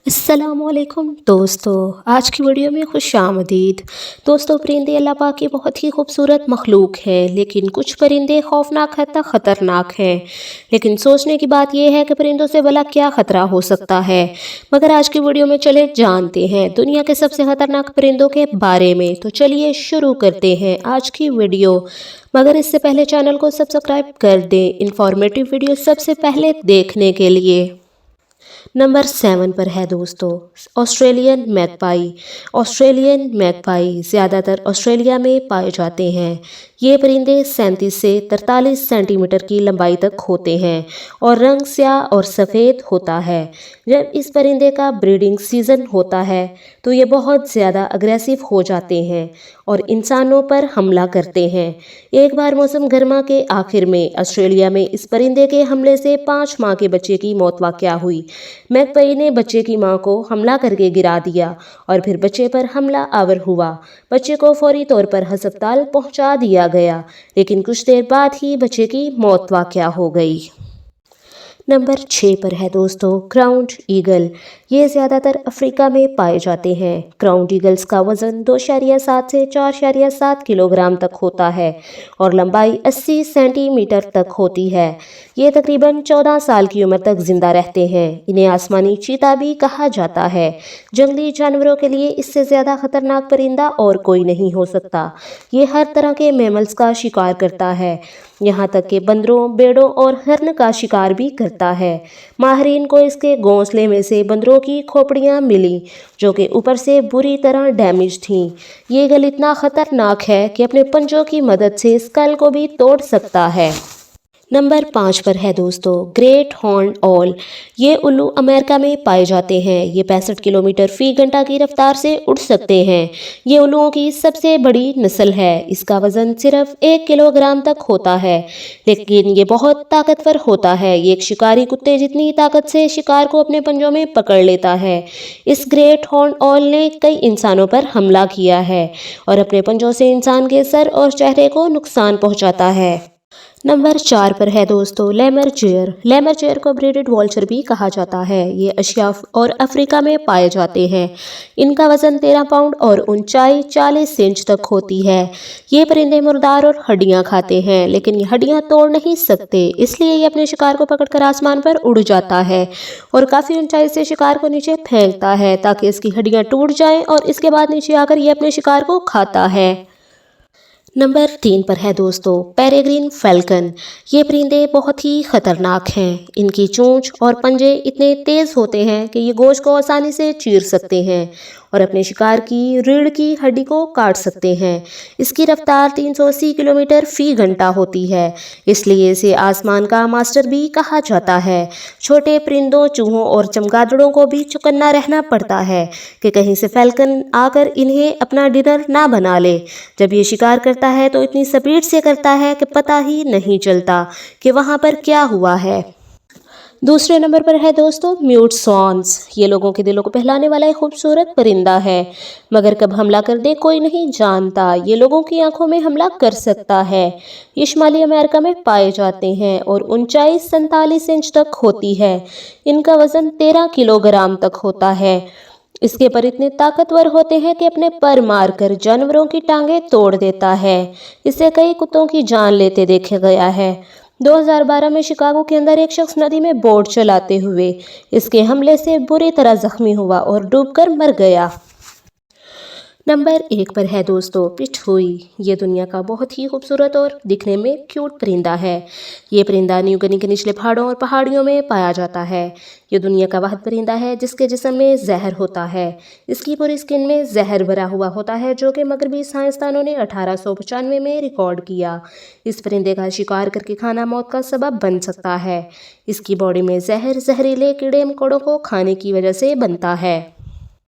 अस्सलाम वालेकुम दोस्तों, आज की वीडियो में खुश आमदीद। दोस्तों, परिंदे अल्लाह पाक की बहुत ही खूबसूरत मखलूक है, लेकिन कुछ परिंदे खौफनाक हद तक ख़तरनाक हैं। लेकिन सोचने की बात यह है कि परिंदों से भला क्या ख़तरा हो सकता है। मगर आज की वीडियो में चले जानते हैं दुनिया के सबसे ख़तरनाक परिंदों के बारे में। तो चलिए शुरू करते हैं आज की वीडियो। मगर इससे पहले चैनल को सब्सक्राइब कर दें इंफॉर्मेटिव वीडियो सबसे पहले देखने के लिए। नंबर 7 पर है दोस्तों ऑस्ट्रेलियन मैगपाई। ऑस्ट्रेलियन मैगपाई ज़्यादातर ऑस्ट्रेलिया में पाए जाते हैं। ये परिंदे 37 से 43 सेंटीमीटर की लंबाई तक होते हैं और रंग स्याह और सफ़ेद होता है। जब इस परिंदे का ब्रीडिंग सीज़न होता है तो ये बहुत ज़्यादा अग्रेसिव हो जाते हैं और इंसानों पर हमला करते हैं। एक बार मौसम गर्मा के आखिर में ऑस्ट्रेलिया में इस परिंदे के हमले से 5 माह के बच्चे की मौत वाक़या हुई। मैगपाई ने बच्चे की मां को हमला करके गिरा दिया और फिर बच्चे पर हमला आवर हुआ। बच्चे को फौरी तौर पर अस्पताल पहुंचा दिया गया, लेकिन कुछ देर बाद ही बच्चे की मौत वाक़या हो गई। नंबर 6 पर है दोस्तों ग्राउंड ईगल। ये ज़्यादातर अफ्रीका में पाए जाते हैं। ग्राउंड ईगल्स का वज़न 2.7 से 4.7 किलोग्राम तक होता है और लंबाई 80 सेंटीमीटर तक होती है। ये तकरीबन 14 साल की उम्र तक जिंदा रहते हैं। इन्हें आसमानी चीता भी कहा जाता है। जंगली जानवरों के लिए इससे ज़्यादा खतरनाक परिंदा और कोई नहीं हो सकता। ये हर तरह के मैमल्स का शिकार करता है, यहाँ तक कि बंदरों, बेड़ों और हर्न का शिकार भी करता है। माहिरीन को इसके घोंसले में से बंदरों की खोपड़ियाँ मिली जो कि ऊपर से बुरी तरह डैमेज थीं। ये ईगल इतना ख़तरनाक है कि अपने पंजों की मदद से स्कल को भी तोड़ सकता है। नंबर 5 पर है दोस्तों ग्रेट हॉर्न ऑल। ये उल्लू अमेरिका में पाए जाते हैं। ये 65 किलोमीटर फी घंटा की रफ्तार से उड़ सकते हैं। ये उल्लुओं की सबसे बड़ी नस्ल है। इसका वज़न सिर्फ 1 किलोग्राम तक होता है, लेकिन ये बहुत ताकतवर होता है। ये एक शिकारी कुत्ते जितनी ताकत से शिकार को अपने पंजों में पकड़ लेता है। इस ग्रेट हॉर्न ऑल ने कई इंसानों पर हमला किया है और अपने पंजों से इंसान के सर और चेहरे को नुकसान पहुंचाता है। नंबर 4 पर है दोस्तों लेमर चेयर। लेमर चेयर को ब्रीडेड वॉल्चर भी कहा जाता है। ये एशिया और अफ्रीका में पाए जाते हैं। इनका वज़न 13 पाउंड और ऊंचाई 40 इंच तक होती है। ये परिंदे मुर्दार और हड्डियां खाते हैं, लेकिन ये हड्डियां तोड़ नहीं सकते, इसलिए ये अपने शिकार को पकड़कर आसमान पर उड़ जाता है और काफ़ी ऊंचाई से शिकार को नीचे फेंकता है ताकि इसकी हड्डियां टूट जाएं और इसके बाद नीचे आकर ये अपने शिकार को खाता है। नंबर 3 पर है दोस्तों पेरेग्रीन फैल्कन। ये परिंदे बहुत ही खतरनाक हैं। इनकी चोंच और पंजे इतने तेज़ होते हैं कि ये गोश्त को आसानी से चीर सकते हैं और अपने शिकार की रीढ़ की हड्डी को काट सकते हैं। इसकी रफ्तार 380 किलोमीटर फी घंटा होती है, इसलिए इसे आसमान का मास्टर भी कहा जाता है। छोटे परिंदों, चूहों और चमगादड़ों को भी चौकन्ना रहना पड़ता है कि कहीं से फैल्कन आकर इन्हें अपना डिनर ना बना ले। जब ये शिकार करता है तो इतनी स्पीड से करता है कि पता ही नहीं चलता कि वहाँ पर क्या हुआ है। दूसरे नंबर पर है दोस्तों म्यूट स्वॉन्स। ये लोगों के दिलों को बहलाने वाला एक खूबसूरत परिंदा है, मगर कब हमला कर दे कोई नहीं जानता। ये लोगों की आंखों में हमला कर सकता है। ये शुमाली अमेरिका में पाए जाते हैं और ऊंचाई 47 इंच तक होती है। इनका वज़न 13 किलोग्राम तक होता है। इसके पर इतने ताकतवर होते हैं कि अपने पर मारकर जानवरों की टांगें तोड़ देता है। इसे कई कुत्तों की जान लेते देखा गया है। 2012 में शिकागो के अंदर एक शख्स नदी में बोट चलाते हुए इसके हमले से बुरी तरह जख्मी हुआ और डूबकर मर गया। नंबर 1 पर है दोस्तों पिटहुई। ये दुनिया का बहुत ही खूबसूरत और दिखने में क्यूट परिंदा है। ये परिंदा न्यू गिनी के निचले पहाड़ों और पहाड़ियों में पाया जाता है। ये दुनिया का वाहिद परिंदा है जिसके जिस्म में जहर होता है। इसकी पूरी स्किन में जहर भरा हुआ होता है, जो कि मगरबी साइंसदानों ने 1895 में रिकॉर्ड किया। इस परिंदे का शिकार करके खाना मौत का सबब बन सकता है। इसकी बॉडी में जहर जहरीले कीड़े मकोड़ों को खाने की वजह से बनता है।